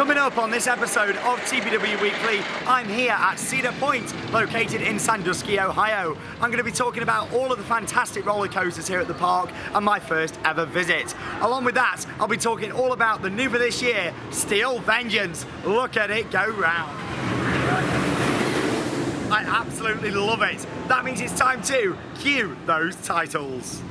Coming up on this episode of TPW Weekly, I'm here at Cedar Point, located in Sandusky, Ohio. I'm going to be talking about all of the fantastic roller coasters here at the park and my first ever visit. Along with that, I'll be talking all about the new for this year, Steel Vengeance. Look at it go round. I absolutely love it. That means it's time to cue those titles.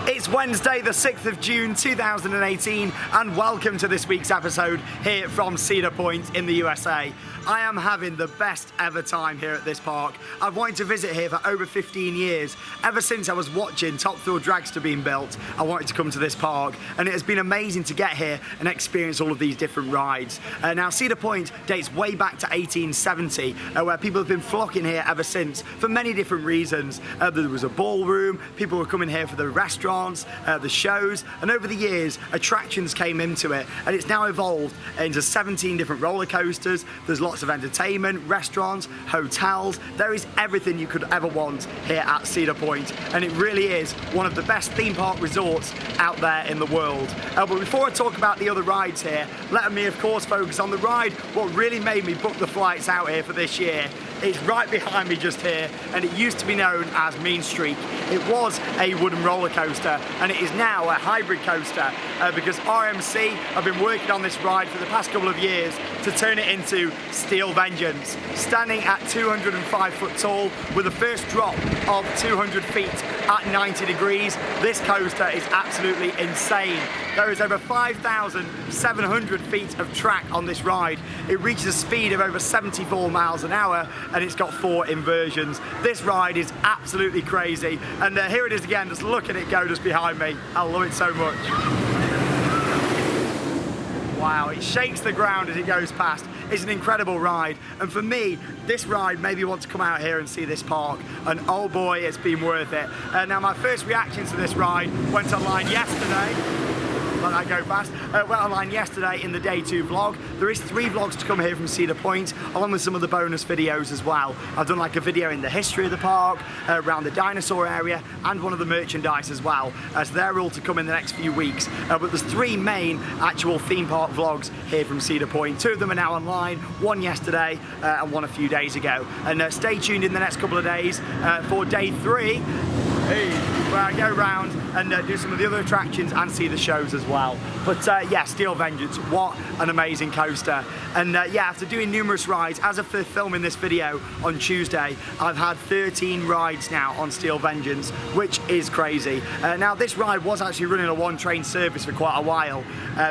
It's Wednesday, the 6th of June, 2018, and welcome to this week's episode here from Cedar Point in the USA. I am having the best ever time here at this park. I've wanted to visit here for over 15 years. Ever since I was watching Top Fuel Dragster being built, I wanted to come to this park, and it has been amazing to get here and experience all of these different rides. Now, Cedar Point dates way back to 1870, where people have been flocking here ever since for many different reasons. There was a ballroom, people were coming here for the restaurants, the shows, and over the years, attractions came into it, and it's now evolved into 17 different roller coasters. There's lots of entertainment, restaurants, hotels. There is everything you could ever want here at Cedar Point, and it really is one of the best theme park resorts out there in the world. But before I talk about the other rides here, let me of course focus on the ride what really made me book the flights out here for this year. It's right behind me just here, and it used to be known as Mean Streak. It was a wooden roller coaster, and it is now a hybrid coaster because RMC have been working on this ride for the past couple of years to turn it into Steel Vengeance. Standing at 205 foot tall with a first drop of 200 feet at 90 degrees, this coaster is absolutely insane. There is over 5,700 feet of track on this ride. It reaches a speed of over 74 miles an hour, and it's got 4 inversions. This ride is absolutely crazy, and here it is again. Just look at it go just behind me. I love it so much. Wow, it shakes the ground as it goes past. It's an incredible ride, and for me, this ride made me want to come out here and see this park, and oh boy, it's been worth it. Now, my first reaction to this ride went online yesterday. Let that go fast. Went online yesterday in the day 2 vlog. There is 3 vlogs to come here from Cedar Point, along with some of the bonus videos as well. I've done like a video in the history of the park, around the dinosaur area, and one of the merchandise as well. So they're all to come in the next few weeks. But there's 3 main actual theme park vlogs here from Cedar Point. 2 of them are now online, 1 yesterday and 1 a few days ago. And stay tuned in the next couple of days for day 3. Where I go around and do some of the other attractions and see the shows as well. But yeah, Steel Vengeance, what an amazing coaster. And yeah, after doing numerous rides, as of filming this video on Tuesday, I've had 13 rides now on Steel Vengeance, which is crazy. Now, this ride was actually running a 1-train service for quite a while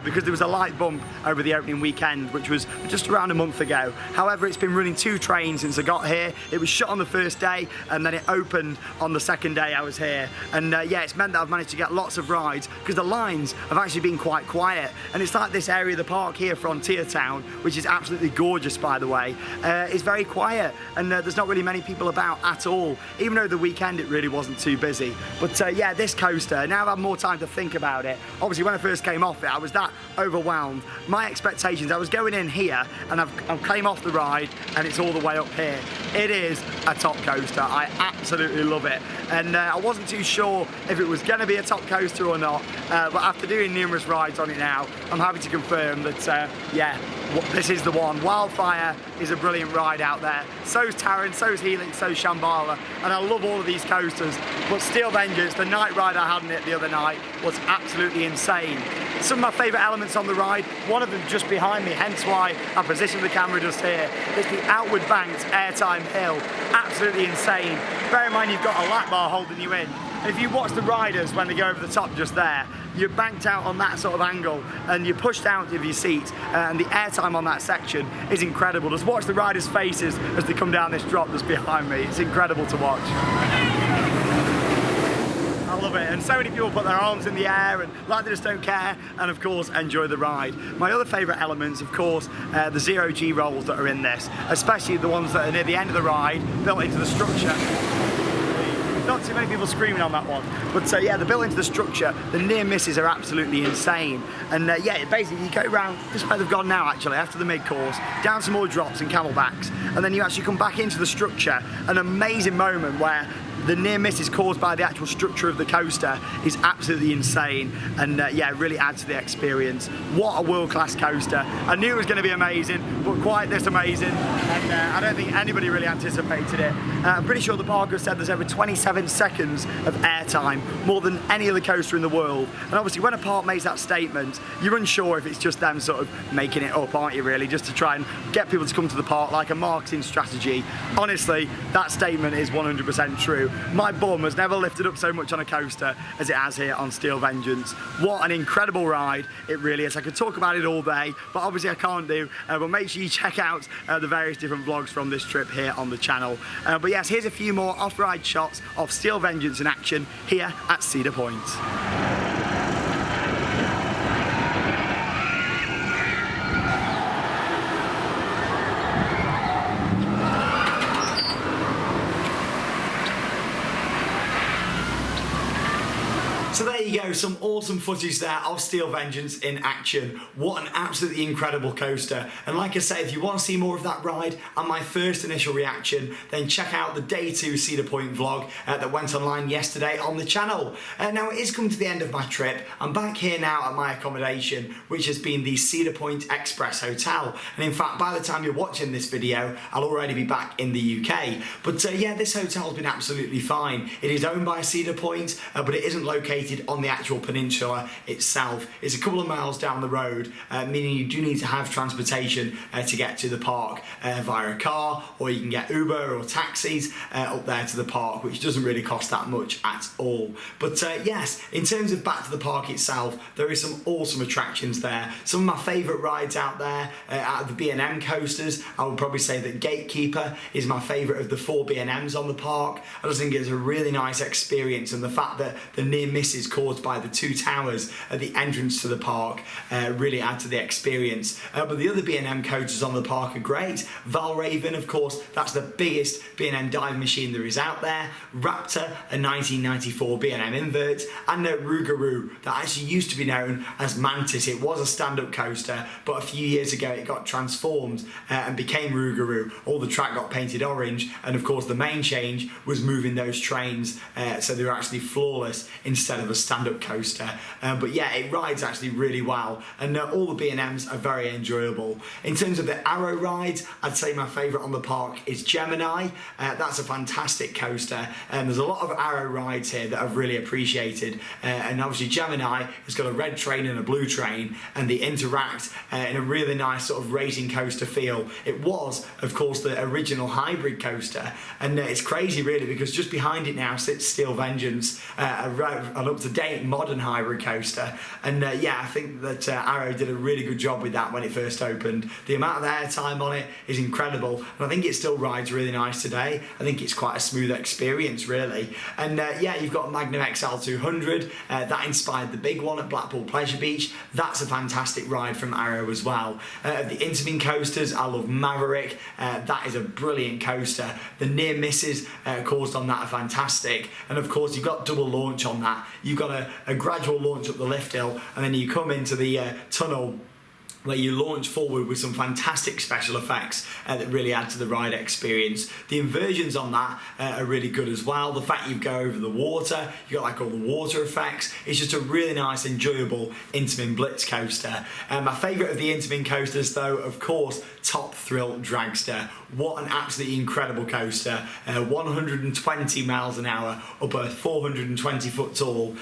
because there was a light bump over the opening weekend, which was just around a month ago. However, it's been running 2 trains since I got here. It was shut on the first day, and then it opened on the second day I was here. And yeah, it's meant that I've managed to get lots of rides because the lines have actually been quite quiet. And it's like this area of the park here, Frontier Town, which is absolutely gorgeous, by the way, is very quiet, and there's not really many people about at all, even though the weekend it really wasn't too busy. But yeah, this coaster, now I've had more time to think about it. Obviously, when I first came off it, I was that overwhelmed. My expectations, I was going in here, and I've came off the ride, and it's all the way up here. It is a top coaster. I absolutely love it. And I wasn't too sure if it was going to be a top coaster or not, but after doing numerous rides on it now, I'm happy to confirm that, yeah, this is the one. Wildfire is a brilliant ride out there. So's Taron, so's Helix, so's Shambhala, and I love all of these coasters. But Steel Vengeance, the night ride I had in it the other night, was absolutely insane. Some of my favourite elements on the ride, one of them just behind me, hence why I positioned the camera just here, is the outward banked Airtime hill. Absolutely insane. Bear in mind you've got a lap bar holding you in. If you watch the riders when they go over the top just there, you're banked out on that sort of angle and you're pushed out of your seat, and the airtime on that section is incredible. Just watch the riders' faces as they come down this drop that's behind me. It's incredible to watch. I love it, and so many people put their arms in the air and like they just don't care, and of course enjoy the ride. My other favourite elements, of course, the zero-G rolls that are in this, especially the ones that are near the end of the ride, built into the structure. Not can't see many people screaming on that one. But yeah, the built into the structure, the near misses are absolutely insane. And yeah, basically you go around, this is where they've gone now actually, after the mid-course, down some more drops and camelbacks, and then you actually come back into the structure. An amazing moment where the near misses caused by the actual structure of the coaster is absolutely insane, and yeah, it really adds to the experience. What a world-class coaster. I knew it was going to be amazing, but quite this amazing, and I don't think anybody really anticipated it. I'm pretty sure the park has said there's over 27 seconds of airtime, more than any other coaster in the world. And obviously when a park makes that statement, you're unsure if it's just them sort of making it up, aren't you really, just to try and get people to come to the park, like a marketing strategy. Honestly, that statement is 100% true. My bum has never lifted up so much on a coaster as it has here on Steel Vengeance. What an incredible ride it really is. I could talk about it all day, but obviously I can't do. But make sure you check out the various different vlogs from this trip here on the channel. But yes, here's a few more off-ride shots of Steel Vengeance in action here at Cedar Point. So there you go, some awesome footage there of Steel Vengeance in action. What an absolutely incredible coaster. And like I say, if you want to see more of that ride and my first initial reaction, then check out the Day 2 Cedar Point vlog that went online yesterday on the channel. Now it is coming to the end of my trip. I'm back here now at my accommodation, which has been the Cedar Point Express Hotel. And in fact, by the time you're watching this video, I'll already be back in the UK. But yeah, this hotel has been absolutely fine. It is owned by Cedar Point, but it isn't located on the actual peninsula itself. It's a couple of miles down the road, meaning you do need to have transportation to get to the park via a car, or you can get Uber or taxis up there to the park, which doesn't really cost that much at all. But yes, in terms of back to the park itself, there is some awesome attractions there. Some of my favourite rides out there, out of the B&M coasters, I would probably say that Gatekeeper is my favourite of the 4 B&Ms on the park. I just think it's a really nice experience, and the fact that the near misses caused by the 2 towers at the entrance to the park really add to the experience. But the other B&M coasters on the park are great. Valraven, of course, that's the biggest B&M dive machine there is out there. Raptor, a 1994 B&M invert, and Rougarou, that actually used to be known as Mantis. It was a stand-up coaster, but a few years ago it got transformed and became Rougarou. All the track got painted orange, and of course the main change was moving those trains so they were actually floorless instead of a stand-up coaster. But yeah, it rides actually really well, and all the B&Ms are very enjoyable. In terms of the Arrow rides, I'd say my favourite on the park is Gemini. That's a fantastic coaster, and there's a lot of Arrow rides here that I've really appreciated, and obviously Gemini has got a red train and a blue train, and they interact in a really nice sort of racing coaster feel. It was, of course, the original hybrid coaster, and it's crazy really, because just behind it now sits Steel Vengeance, an up-to-date modern hybrid coaster. And yeah, I think that Arrow did a really good job with that when it first opened. The amount of airtime on it is incredible, and I think it still rides really nice today. I think it's quite a smooth experience really. And yeah, you've got Magnum XL 200 that inspired the big one at Blackpool Pleasure Beach. That's a fantastic ride from Arrow as well. The intermin coasters, I love Maverick. That is a brilliant coaster. The near misses caused on that are fantastic, and of course you've got double launch on that. You've got a gradual launch up the lift hill, and then you come into the tunnel where you launch forward with some fantastic special effects that really add to the ride experience. The inversions on that are really good as well. The fact you go over the water, you got like all the water effects. It's just a really nice, enjoyable Intamin Blitz coaster. My favourite of the Intamin coasters though, of course, Top Thrill Dragster. What an absolutely incredible coaster. 120 miles an hour up a 420 foot tall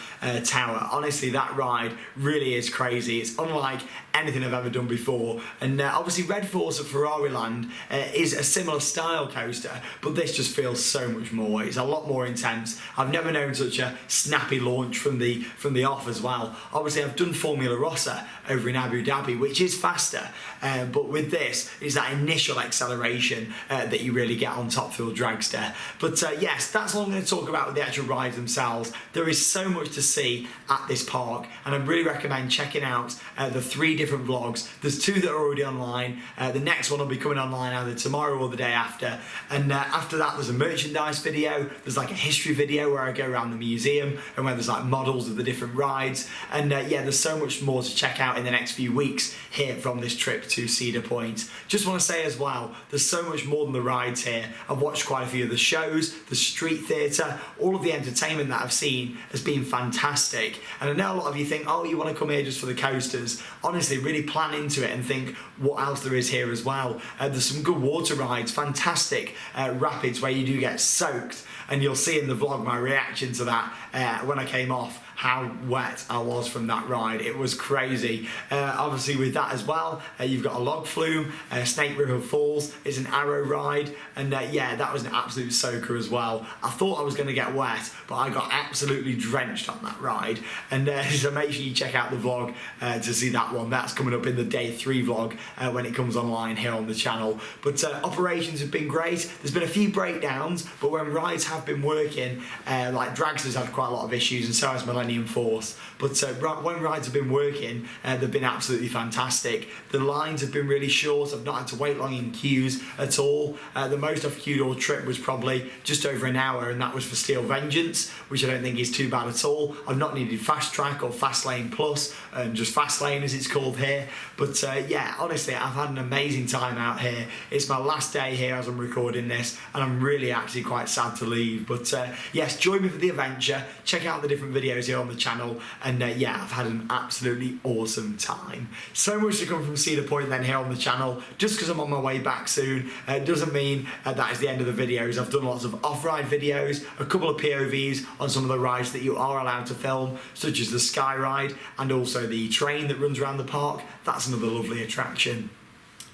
tower. Honestly, that ride really is crazy. It's unlike anything I've ever done before, and obviously Red Force at Ferrariland is a similar style coaster, but this just feels so much more. It's a lot more intense. I've never known such a snappy launch from the off as well. Obviously I've done Formula Rossa over in Abu Dhabi, which is faster, but with this is that initial acceleration that you really get on Top Thrill Dragster. But yes, that's all I'm going to talk about with the actual rides themselves. There is so much to see at this park, and I really recommend checking out the 3 different vlogs vlogs. There's 2 that are already online. The next one will be coming online either tomorrow or the day after. And after that, there's a merchandise video. There's like a history video where I go around the museum and where there's like models of the different rides. And yeah, there's so much more to check out in the next few weeks here from this trip to Cedar Point. Just want to say as well, there's so much more than the rides here. I've watched quite a few of the shows, the street theatre, all of the entertainment that I've seen has been fantastic. And I know a lot of you think, oh, you want to come here just for the coasters. Honestly, really plan into it and think what else there is here as well. There's some good water rides, fantastic rapids where you do get soaked, and you'll see in the vlog my reaction to that when I came off, how wet I was from that ride. It was crazy. Obviously with that as well, you've got a log flume, Snake River Falls is an arrow ride, and yeah, that was an absolute soaker as well. I thought I was going to get wet, but I got absolutely drenched on that ride. And so make sure you check out the vlog to see that one. That's coming up in the day 3 vlog when it comes online here on the channel. But operations have been great. There's been a few breakdowns, but when rides have been working, like Dragster's had quite a lot of issues, and so has Millennium Force, but when rides have been working, they've been absolutely fantastic. The lines have been really short. I've not had to wait long in queues at all. The most I've queued all trip was probably just over an hour, and that was for Steel Vengeance, which I don't think is too bad at all. I've not needed Fast Track or Fast Lane Plus, just Fast Lane as it's called here. But yeah, honestly, I've had an amazing time out here. It's my last day here as I'm recording this, and I'm really actually quite sad to leave. But yes, join me for the adventure. Check out the different videos here on the channel, and yeah, I've had an absolutely awesome time. So much to come from Cedar Point then here on the channel. Just because I'm on my way back soon doesn't mean that is the end of the videos. I've done lots of off-ride videos, a couple of POVs on some of the rides that you are allowed to film, such as the Sky Ride and also the train that runs around the park. That's another lovely attraction.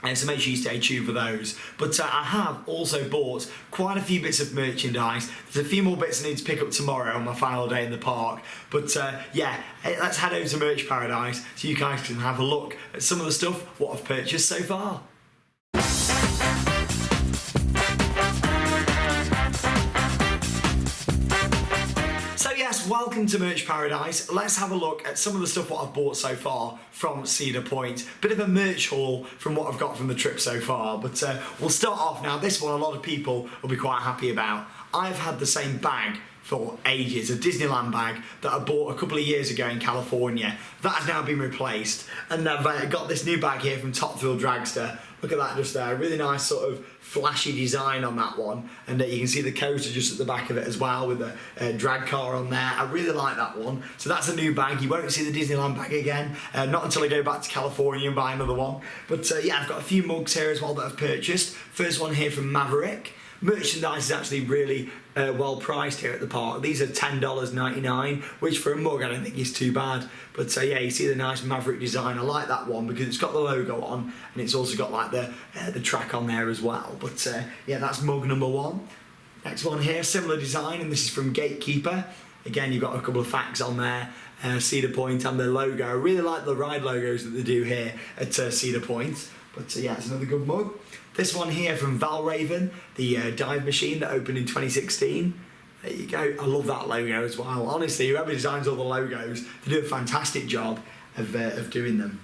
And so make sure you stay tuned for those. But I have also bought quite a few bits of merchandise. There's a few more bits I need to pick up tomorrow on my final day in the park. But yeah, let's head over to Merch Paradise so you guys can have a look at some of the stuff what I've purchased so far. Welcome to Merch Paradise. Let's have a look at some of the stuff what I've bought so far from Cedar Point. Bit of a merch haul from what I've got from the trip so far, but we'll start off now. This one a lot of people will be quite happy about. I've had the same bag for ages, a Disneyland bag that I bought a couple of years ago in California. That has now been replaced, and I've got this new bag here from Fuel Dragster. Look at that just there, really nice sort of flashy design on that one, and you can see the coaster just at the back of it as well with the drag car on there. I really like that one. So that's a new bag. You won't see the Disneyland bag again, not until I go back to California and buy another one. But yeah, I've got a few mugs here as well that I've purchased. First one here from Maverick. Merchandise is actually really well priced here at the park. These are $10.99, which for a mug I don't think is too bad. But yeah, you see the nice Maverick design. I like that one because it's got the logo on, and it's also got like the track on there as well. But yeah, that's mug number 1. Next one here, similar design, and this is from Gatekeeper. Again, you've got a couple of facts on there. Cedar Point and their logo. I really like the ride logos that they do here at Cedar Point. But yeah, it's another good mug. This one here from Valraven, the dive machine that opened in 2016. There you go. I love that logo as well. Honestly, whoever designs all the logos, they do a fantastic job of doing them.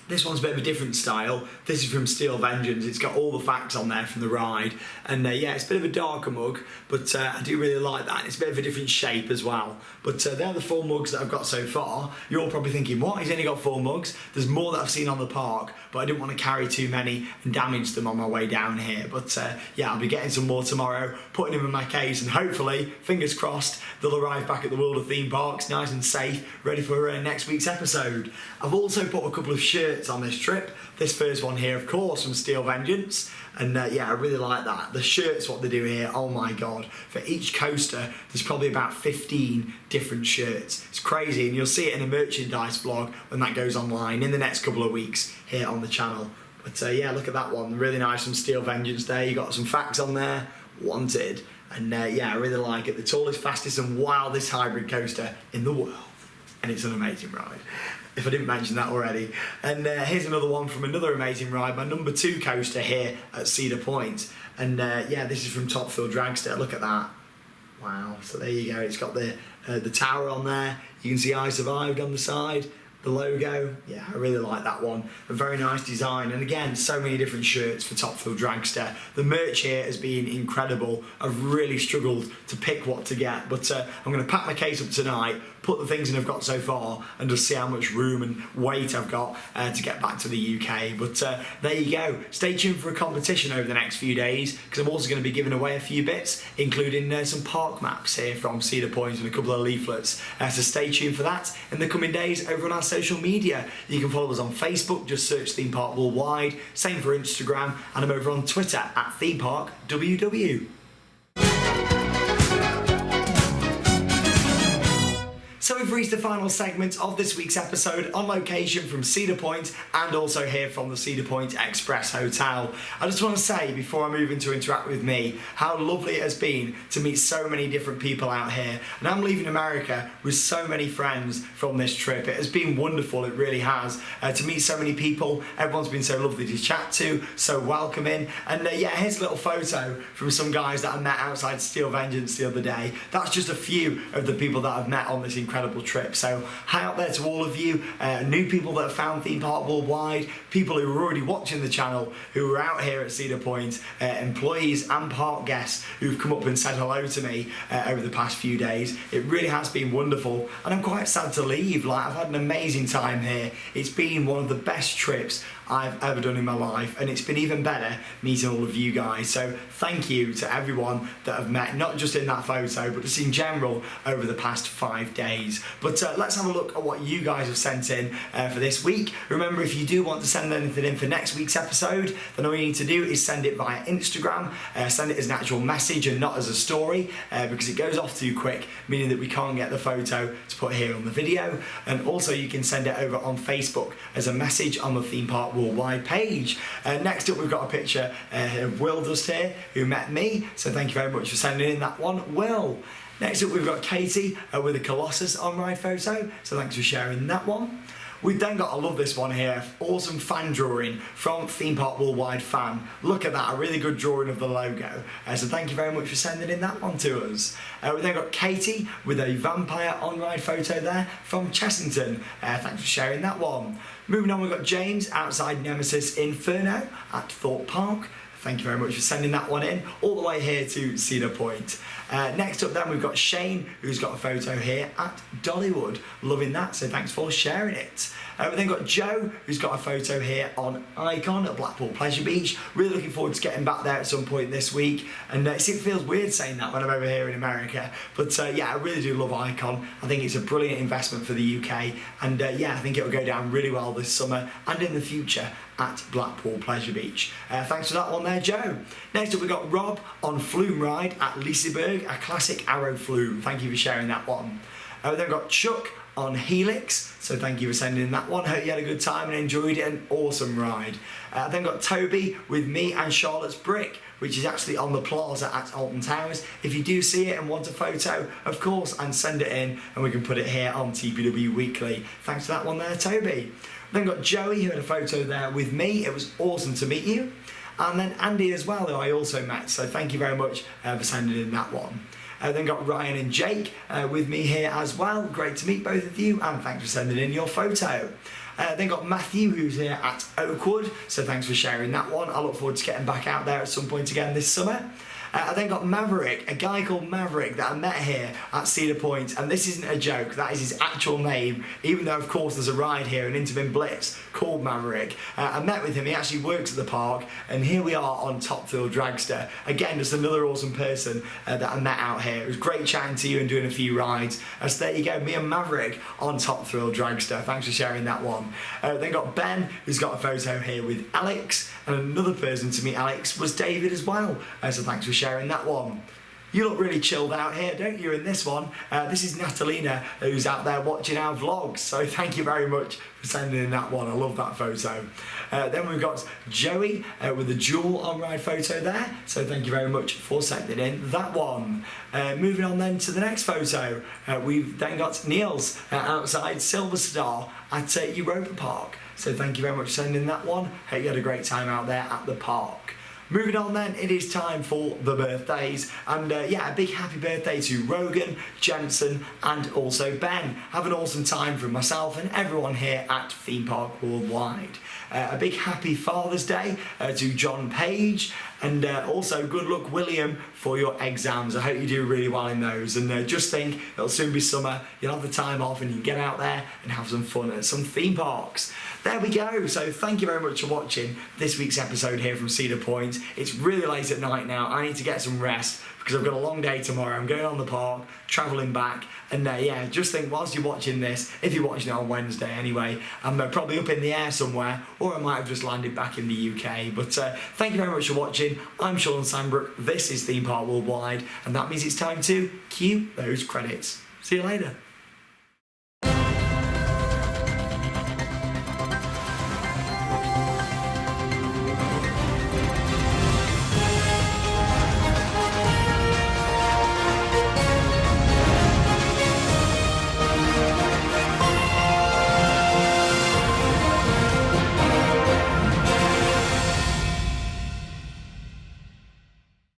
This one's a bit of a different style. This is from Steel Vengeance. It's got all the facts on there from the ride. And yeah, it's a bit of a darker mug, but I do really like that. It's a bit of a different shape as well. But they're the 4 mugs that I've got so far. You're all probably thinking, what? He's only got 4 mugs? There's more that I've seen on the park, but I didn't want to carry too many and damage them on my way down here. But yeah, I'll be getting some more tomorrow, putting them in my case, and hopefully, fingers crossed, they'll arrive back at the World of Theme Parks, nice and safe, ready for next week's episode. I've also bought a couple of shirts on this trip. This first one here, of course, from Steel Vengeance, and yeah, I really like that. The shirts, what they do here, oh my god. For each coaster, there's probably about 15 different shirts. It's crazy, and you'll see it in a merchandise vlog when that goes online in the next couple of weeks here on the channel. But yeah, look at that one, really nice from Steel Vengeance there. You got some facts on there, wanted, and yeah, I really like it. The tallest, fastest and wildest hybrid coaster in the world, and it's an amazing ride, if I didn't mention that already. And here's another one from another amazing ride, my number 2 coaster here at Cedar Point. And yeah, this is from Fuel Dragster. Look at that. Wow. So there you go. It's got the tower on there. You can see I Survived on the side. The logo, yeah, I really like that one. A very nice design, and again, so many different shirts for Top Fuel Dragster. The merch here has been incredible. I've really struggled to pick what to get, but I'm going to pack my case up tonight, put the things in I've got so far, and just see how much room and weight I've got to get back to the UK. But there you go. Stay tuned for a competition over the next few days, because I'm also going to be giving away a few bits, including some park maps here from Cedar Point and a couple of leaflets. So stay tuned for that in the coming days over on our social media. You can follow us on Facebook, just search Theme Park Worldwide. Same for Instagram, and I'm over on Twitter at ThemeParkWW. So we've reached the final segment of this week's episode, on location from Cedar Point and also here from the Cedar Point Express Hotel. I just want to say, before I move into Interact With Me, how lovely it has been to meet so many different people out here. And I'm leaving America with so many friends from this trip. It has been wonderful, it really has, to meet so many people. Everyone's been so lovely to chat to, so welcoming. And yeah, here's a little photo from some guys that I met outside Steel Vengeance the other day. That's just a few of the people that I've met on this incredible trip. So hi out there to all of you, new people that have found Theme Park Worldwide, people who are already watching the channel, who are out here at Cedar Point, employees and park guests who've come up and said hello to me over the past few days. It really has been wonderful, and I'm quite sad to leave. Like, I've had an amazing time here. It's been one of the best trips I've ever done in my life, and it's been even better meeting all of you guys. So thank you to everyone that I've met, not just in that photo, but just in general over the past 5 days. But let's have a look at what you guys have sent in for this week. Remember, if you do want to send anything in for next week's episode, then all you need to do is send it via Instagram. Send it as an actual message and not as a story, because it goes off too quick, meaning that we can't get the photo to put here on the video. And also you can send it over on Facebook as a message on the Theme Park Worldwide page. Next up, we've got a picture of Will just here, who met me, so thank you very much for sending in that one, Will. Next up, we've got Katie with a Colossus on-ride photo, so thanks for sharing that one. We've then got, I love this one here, awesome fan drawing from Theme Park Worldwide fan. Look at that, a really good drawing of the logo. So thank you very much for sending in that one to us. We've then got Katie with a vampire on-ride photo there from Chessington. Thanks for sharing that one. Moving on, we've got James outside Nemesis Inferno at Thorpe Park. Thank you very much for sending that one in, all the way here to Cedar Point. Next up then, we've got Shane, who's got a photo here at Dollywood. Loving that, so thanks for sharing it. We've then got Joe, who's got a photo here on Icon at Blackpool Pleasure Beach. Really looking forward to getting back there at some point this week. And it feels weird saying that when I'm over here in America. But yeah, I really do love Icon. I think it's a brilliant investment for the UK. And yeah, I think it'll go down really well this summer and in the future at Blackpool Pleasure Beach. Thanks for that one there, Joe. Next up, we've got Rob on Flume Ride at Liseberg, a classic Arrow Flume. Thank you for sharing that one. We've then got Chuck on Helix, so thank you for sending in that one. Hope you had a good time and enjoyed it, an awesome ride. Then got Toby with me and Charlotte's Brick, which is actually on the plaza at Alton Towers. If you do see it and want a photo, of course, and send it in, and we can put it here on TPW Weekly. Thanks for that one there, Toby. Then got Joey, who had a photo there with me. It was awesome to meet you. And then Andy as well, who I also met, so thank you very much for sending in that one. Then got Ryan and Jake with me here as well. Great to meet both of you, and thanks for sending in your photo. Then got Matthew, who's here at Oakwood, so thanks for sharing that one. I look forward to getting back out there at some point again this summer. I then got Maverick, a guy called Maverick that I met here at Cedar Point, and this isn't a joke, that is his actual name, even though of course there's a ride here, an Intamin Blitz, called Maverick. I met with him, he actually works at the park, and here we are on Top Fuel Dragster. Again, just another awesome person that I met out here. It was great chatting to you and doing a few rides. So there you go, me and Maverick on Top Fuel Dragster. Thanks for sharing that one. Then got Ben, who's got a photo here with Alex, and another person to meet Alex was David as well. So thanks for sharing that one. You look really chilled out here, don't you, in this one? This is Natalina, who's out there watching our vlogs, so thank you very much for sending in that one. I love that photo. Then we've got Joey with the dual on-ride photo there, so thank you very much for sending in that one. Moving on then to the next photo, we've then got Niels outside Silver Star at Europa Park, so thank you very much for sending in that one. Hope you had a great time out there at the park. Moving on then, it is time for the birthdays. And yeah, a big happy birthday to Rogan, Jensen, and also Ben. Have an awesome time from myself and everyone here at Theme Park Worldwide. A big happy Father's Day to John Page, and also good luck, William, for your exams. I hope you do really well in those, and just think it'll soon be summer, you'll have the time off and you can get out there and have some fun at some theme parks. There we go. So thank you very much for watching this week's episode here from Cedar Point. It's really late at night now. I need to get some rest because I've got a long day tomorrow. I'm going on the park, travelling back, and yeah, just think whilst you're watching this, if you're watching it on Wednesday anyway, I'm probably up in the air somewhere, or I might have just landed back in the UK. But thank you very much for watching. I'm Sean Sandbrook. This is Theme Park Worldwide, and that means it's time to cue those credits. See you later.